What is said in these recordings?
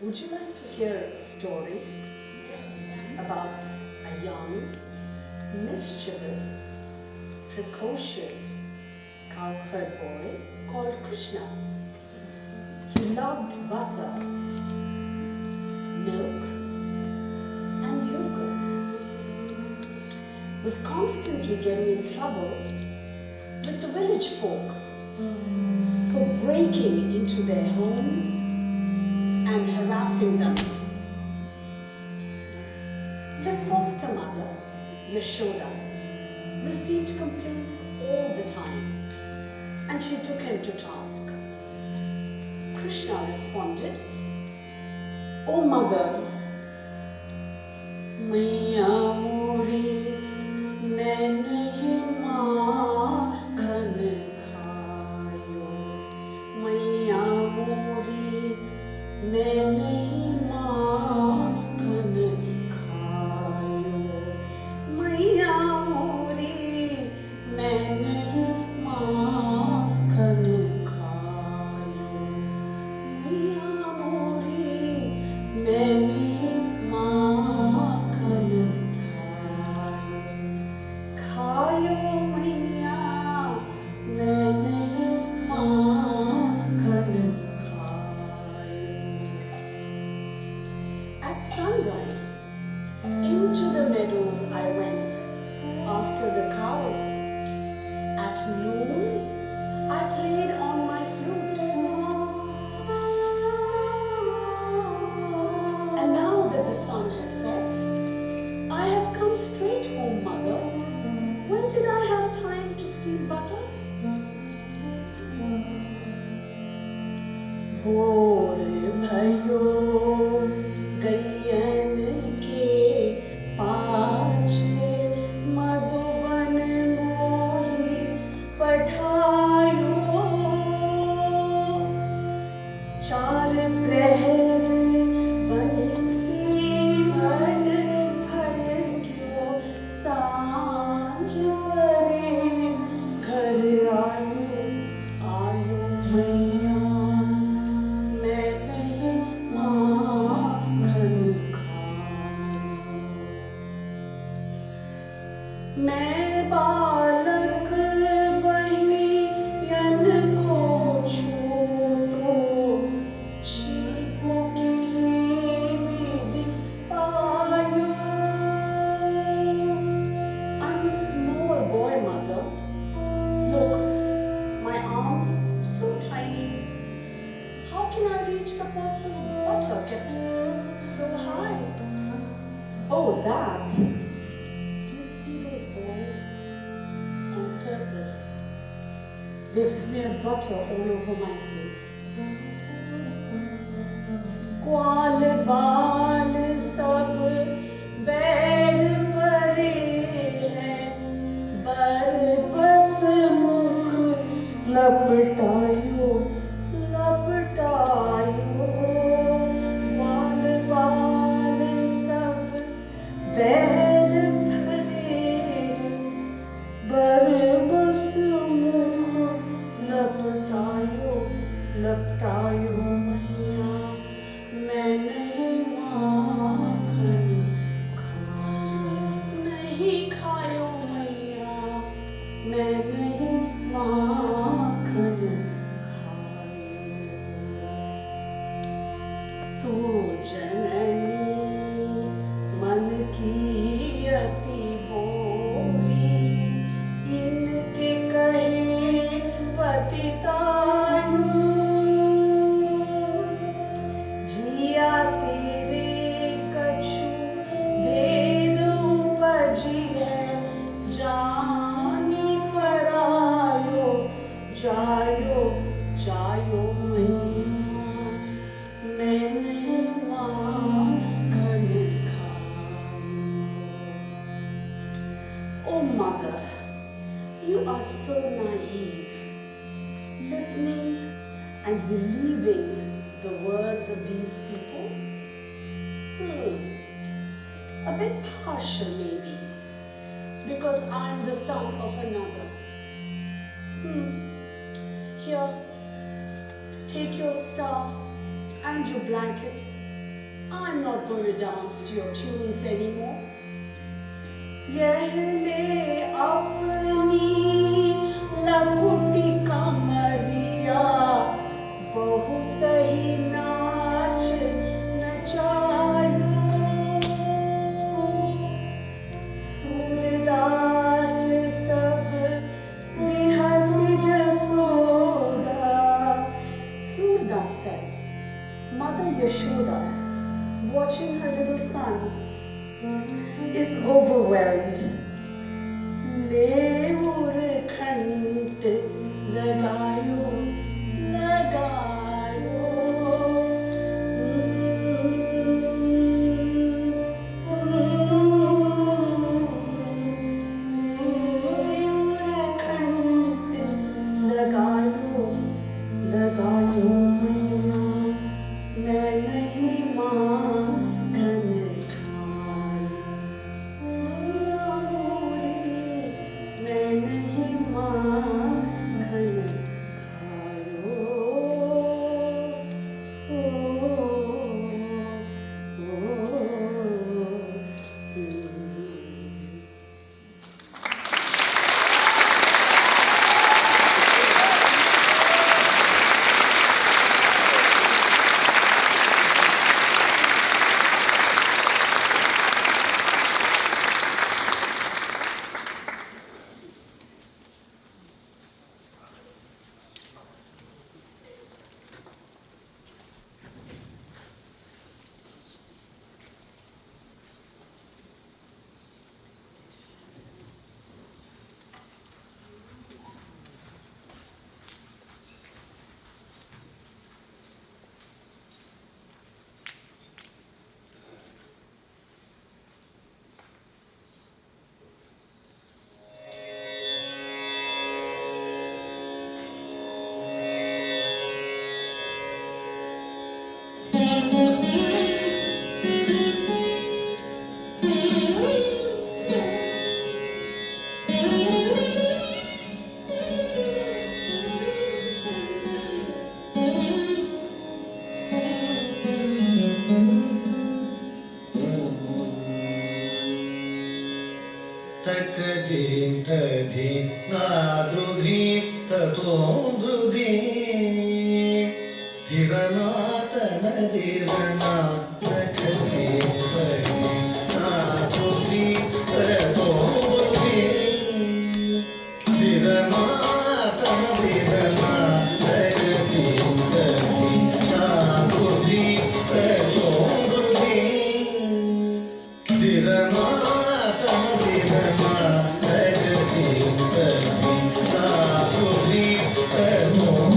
Would you like to hear a story about a young, mischievous, precocious cowherd boy called Krishna? He loved butter, milk, and yogurt. Was constantly getting in trouble with the village folk for breaking into their homes and harassing them. His foster mother, Yashoda, received complaints all the time, and she took him to task. Krishna responded, "Oh mother, मैया मोरी मैं नहीं माखन खायो, मैया मोरी मैं नहीं माखन खायो, मैया मोरी मैं नहीं माखन खायो, मैया मोरी मैं नहीं माखन खायो, खायो मैया मैं नहीं माखन खायो." At sunrise, into the meadows I went after the cows. At noon, I played on my flute. And now that the sun has set, I have come straight home, mother. When did I have time to steal butter? भोर भयो गैयन के पाछे मधुबन मोहि पठायो, चार प्रहर बंसी भट फटक्यो, सांझ परे घर आयो, आयो मैया मैं नहीं माखन खायो। मैं बालक बहियन को छूटो, छीक की विधि पायो। I'm a small boy, mother. Look, my arms so tiny. How can I reach the pots of butter kept so high? Oh, that. Do you see those boys? On purpose. They've smeared butter all over my face. ग्वाल बाल सब बैर परे हैं, बरबस मुख लपटायो, लपटायो, ग्वाल बाल सब बैर परे हैं, बरबस मुख लपटायो, लपटायो मैया मैं नहीं माखन खायो, नहीं खायो मैया मैं नहीं माखन खायो। तू जननी मन की अति बोली, इनके कहे पतितानु, जिया तेरे कछु भेद उपजी है, जानी परायो, जायो जायो मैया मैं नहीं माखन खायो। Oh mother, you are so naive, listening and believing the words of these people. A bit partial maybe, because I'm the son of another. Here, take your staff and your blanket I'm not going to dance to your tunes anymore. यहले अपनी लकुटी कमरिया बहुत ही नाच नचायो सूरदास तब बिहस Jasoda. Surdas says, Mother Yashoda, watching her little son, is overwhelmed. ले उरखंड लगायो लगायो उरखंड लगायो लगायो मैं नहीं माखन खाई मैं नहीं माखन खायो तकदीं तदीं नादृधीं ततोऽन्द्रुधीं तिरनातनदिरना तकदीं तदीं नादृधीं ततोऽन्द्रुधीं तिरनातनदिरना तकदीं तदीं नादृधीं ततोऽन्द्रुधीं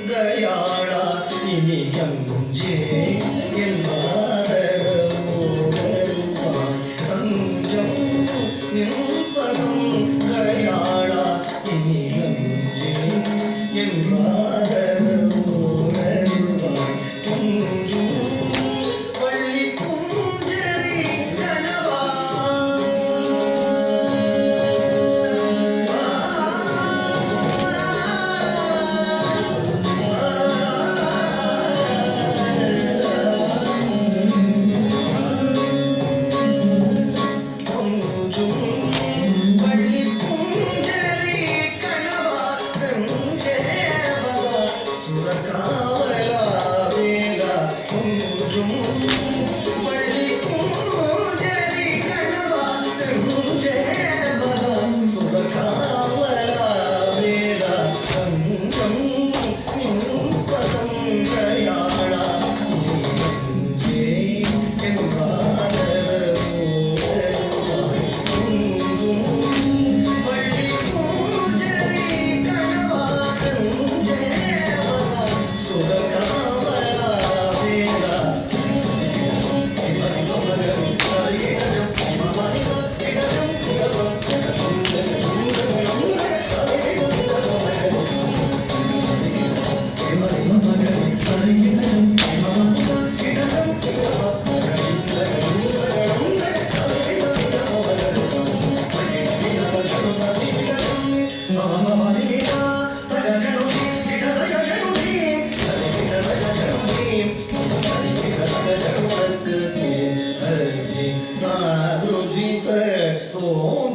தயாளா இனியஞ்சே என்பாரமோடருவாய் அஞ்சம் நின்பதும் தயாளா இனியஞ்சே என்பாரமோடருவாய் கொஞ்சும் பள்ளி குஞ்சரி கணவா Oh